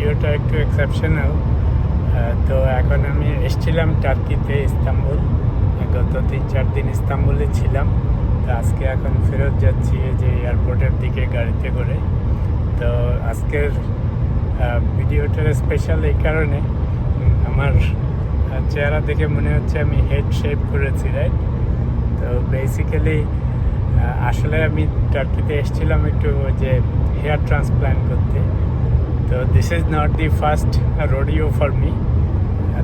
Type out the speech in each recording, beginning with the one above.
ভিডিওটা একটু এক্সেপশনাল। তো এখন আমি এসেছিলাম টার্কিতে, ইস্তাম্বুল। গত 3-4 দিন ইস্তাম্বুলে ছিলাম। তো আজকে এখন ফেরত যাচ্ছি এই যে এয়ারপোর্টের দিকে গাড়িতে করে। তো আজকের ভিডিওটার স্পেশাল এই কারণে, আমার চেহারা দেখে মনে হচ্ছে আমি হেড শেপ করেছি, রাইট? তো বেসিক্যালি আসলে আমি টার্কিতে এসেছিলাম একটু ওই যে হেয়ার ট্রান্সপ্ল্যান্ট করতে। তো this is not the first rodeo for me.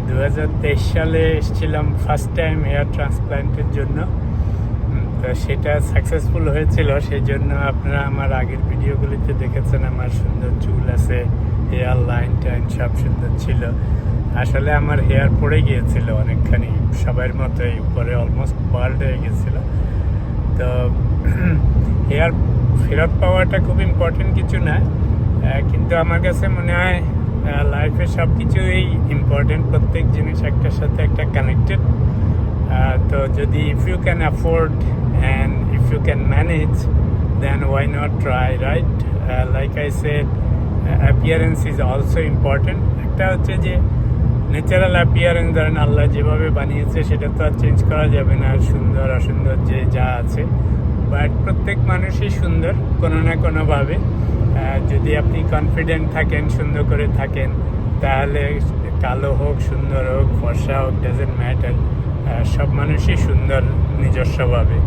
2023 সালে এসেছিলাম ফার্স্ট টাইম হেয়ার ট্রান্সপ্ল্যান্টের জন্য। তো সেটা সাকসেসফুল হয়েছিল, সেই জন্য আপনারা আমার আগের ভিডিওগুলিতে দেখেছেন আমার সুন্দর চুল আছে, হেয়ার লাইন টাইন সব সুন্দর ছিল। আসলে আমার হেয়ার পড়ে গিয়েছিল অনেকখানি, সবার মতোই উপরে অলমোস্ট বাল্ড হয়ে গেছিল। তো হেয়ার ফেরত পাওয়াটা খুব ইম্পর্টেন্ট কিছু না, কিন্তু আমার কাছে মনে হয় লাইফে সব কিছুই ইম্পর্টেন্ট, প্রত্যেক জিনিস একটার সাথে একটা কানেক্টেড। তো যদি if you can afford and if you can manage, then why not try, right? Like I said, appearance is also important. একটা হচ্ছে যে ন্যাচারাল অ্যাপিয়ারেন্স, ধরেন আল্লাহ যেভাবে বানিয়েছে সেটা তো আর চেঞ্জ করা যাবে না, সুন্দর অসুন্দর যে যা আছে। বাট প্রত্যেক মানুষই সুন্দর কোনো না কোনোভাবে। যদি আপনি কনফিডেন্ট থাকেন, সুন্দর করে থাকেন, তাহলে কালো হোক, সুন্দর হোক, ফর্সা হোক, ডাজেন্ট ম্যাটার, সব মানুষই সুন্দর নিজস্বভাবে।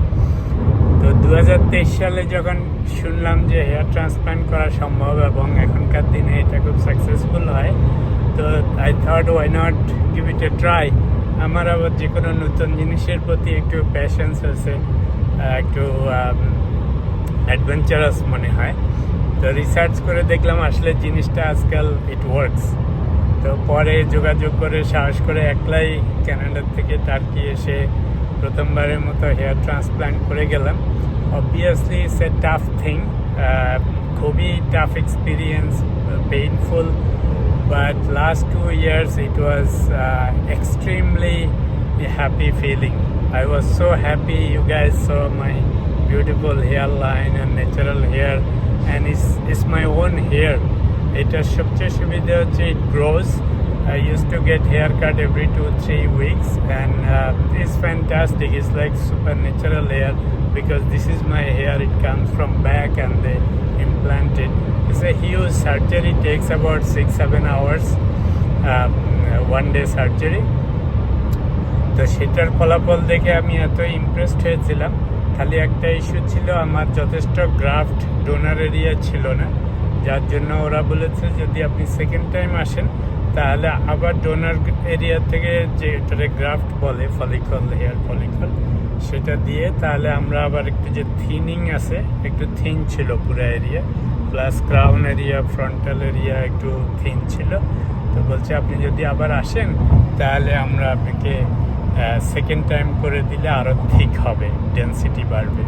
তো 2023 সালে যখন শুনলাম যে হেয়ার ট্রান্সপ্ল্যান্ট করা সম্ভব এবং এখনকার দিনে এটা খুব সাকসেসফুল হয়, তো I thought why not give it a try. আমার আবার যে কোনো নতুন জিনিসের প্রতি একটু প্যাশন্স আছে, একটু অ্যাডভেঞ্চারাস মনে হয়। তো রিসার্চ করে দেখলাম আসলে জিনিসটা আজকাল ইট ওয়ার্কস। তো পরে যোগাযোগ করে সাহস করে একলাই কানাডার থেকে টার্কি এসে প্রথমবারের মতো হেয়ার ট্রান্সপ্ল্যান্ট করে গেলাম। Obviously it's a tough thing, খুবই tough experience, painful, but last 2 years it was extremely happy feeling. I was so happy. You guys saw my beautiful hairline and natural hair, and it's my own hair. Etar সবচেয়ে সুবিধা হচ্ছে it grows. I used to get haircut every 2-3 weeks, and it's fantastic. It's like super natural hair because this is my hair. It comes from back and they implant it. It's a huge surgery, takes about 6-7 hours, 1 day surgery. তো সেটার ফলাফল দেখে আমি এত impressed হয়েছিলাম। খালি একটা issue ছিল, আমার যথেষ্ট গ্রাফট ডোনার এরিয়া ছিল না, যার জন্য ওরা বলেছে যদি আপনি সেকেন্ড টাইম আসেন তাহলে আবার ডোনার এরিয়া থেকে যে এটারে গ্রাফট বলে, ফলিকল, হেয়ার ফলিকল, সেটা দিয়ে তাহলে আমরা আবার একটু যে থিনিং আছে, একটু থিন ছিল পুরো area, plus crown area, frontal area একটু থিন ছিল। তো বলছে আপনি যদি আবার আসেন তাহলে আমরা আপনাকে সেকেন্ড টাইম করে দিলে আরও ঠিক হবে, ডেন্সিটি বাড়বে।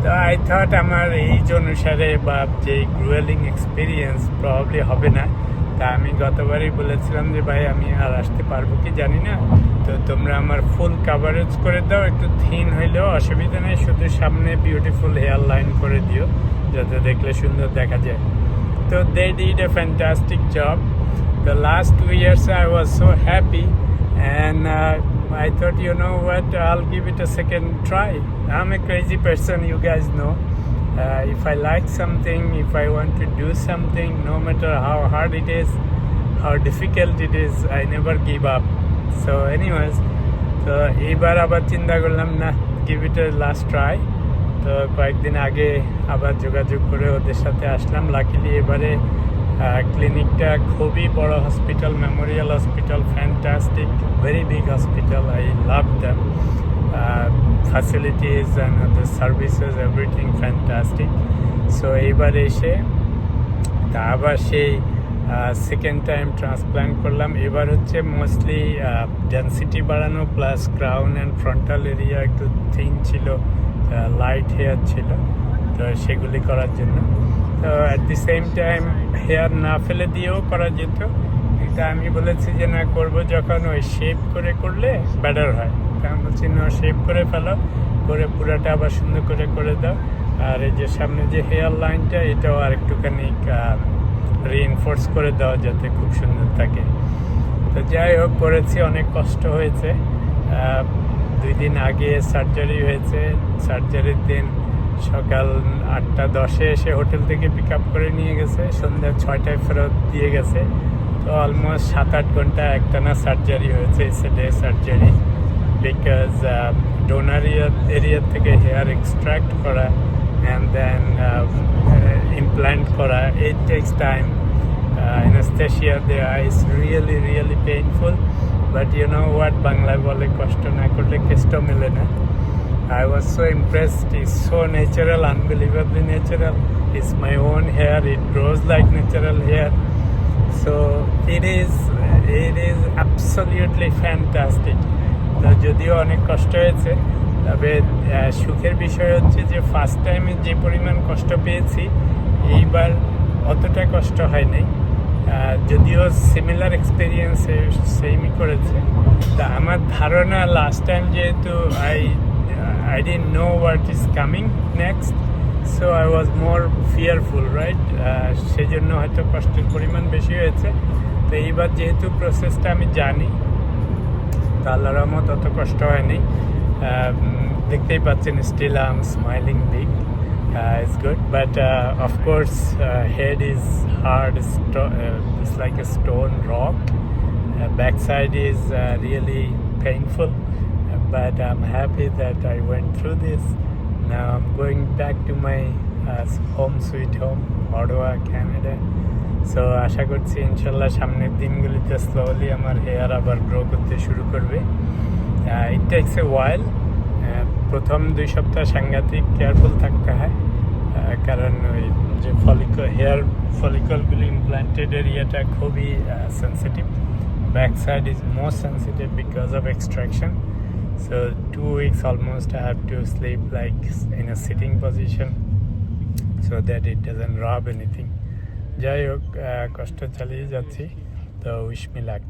তো আই থট আমার এইজ অনুসারে বা যে গ্রুয়েলিং এক্সপিরিয়েন্স প্রবাবলি হবে না। তা আমি গতবারই বলেছিলাম যে ভাই আমি আর আসতে পারবো কি জানি না, তো তোমরা আমার ফুল কাভারেজ করে দাও, একটু থিন হইলেও অসুবিধা নেই, শুধু সামনে বিউটিফুল হেয়ার লাইন করে দিও যাতে দেখলে সুন্দর দেখা যায়। তো they did a fantastic job. The last 2 years I was so happy, and I thought, you know what, I'll give it a second try. I'm a crazy person, you guys know. If I like something, if I want to do something, no matter how hard it is, how difficult it is, I never give up. So anyways, তো এইবার আবার চিন্তা করলাম না, give it a last try. তো কয়েকদিন আগে আবার যোগাযোগ করে ওদের সাথে আসলাম। লাকিলি এবারে ক্লিনিকটা খুবই বড় hospital, Memorial hospital, fantastic, very big hospital, I love them, facilities and the services, everything fantastic. So এইবার এসে তা আবার সেই সেকেন্ড টাইম ট্রান্সপ্ল্যান্ট করলাম। এবার হচ্ছে মোস্টলি ডেন্সিটি বাড়ানো, plus crown and frontal area একটু থিন ছিল, লাইট হেয়ার ছিল, তো সেগুলি করার জন্য। তো at the same time hair না ফেলে দিয়েও করা যেত, কিন্তু আমি বলেছি যে না, করবো যখন ওই শেপ করে করলে বেটার হয়। আমি বলছি না, শেপ করে ফেলো, করে পুরাটা আবার সুন্দর করে দাও। আর এই যে সামনে যে হেয়ার লাইনটা, এটাও আর একটুখানি রিইনফোর্স করে দেওয়া যাতে খুব সুন্দর থাকে। তো যাই হোক, করেছি, অনেক কষ্ট হয়েছে। 2 দিন আগে সার্জারি হয়েছে। সার্জারির দিন সকাল 8:10-এ এসে হোটেল থেকে পিক আপ করে নিয়ে গেছে, সন্ধ্যা 6টায় ফেরত দিয়ে গেছে। তো অলমোস্ট 7-8 ঘন্টা একটানা সার্জারি হয়েছে। It's a day surgery because donor area থেকে হেয়ার এক্সট্রাক্ট করা অ্যান্ড দেন ইমপ্ল্যান্ট করা, it takes time. anesthesia there is really painful, but you know what, বাংলায় বলে কষ্ট না করলে কেষ্ট মেলে না। I was so impressed. It's so natural, unbelievably natural. It's my own hair, it grows like natural hair, so it is absolutely fantastic. তো যদিও অনেক কষ্ট হয়েছে, তবে সুখের বিষয় হচ্ছে যে ফার্স্ট টাইমে যে পরিমাণ কষ্ট পেয়েছি এইবার অতটা কষ্ট হয়নি। যদিও সিমিলার এক্সপিরিয়েন্স সেমই করেছে। তা আমার ধারণা লাস্ট টাইম যেহেতু I didn't know what is coming next, so I was more fearful, right? সেই জন্য হয়তো কষ্টের পরিমাণ বেশি হয়েছে। তো এইবার যেহেতু প্রসেসটা আমি জানি, তো আল্লাহর রহমত অত কষ্ট হয়নি। দেখতেই পাচ্ছেন, still I am smiling big. It's good, but of course head is hard, it's like a stone rock. Backside is really painful, but I'm happy that I went through this. Now I'm going back to my home sweet home, Ottawa, Canada. So আশা করছি ইনশাল্লাহ সামনের দিনগুলিতে slowly আমার hair আবার grow করতে শুরু করবে। It takes এ ওয়াইল। প্রথম 2 সপ্তাহ সাংঘাতিক কেয়ারফুল থাকতে হয়, কারণ ওই যে হেয়ার ফলিকলগুলি ইমপ্ল্যান্টেড এরিয়াটা খুবই sensitive. Back side is more sensitive because of extraction. So 2 weeks almost I have to sleep like in a sitting position so that it doesn't rub anything. যাই হোক, কষ্ট চালিয়ে যাচ্ছি। তো উইশ মি লাক।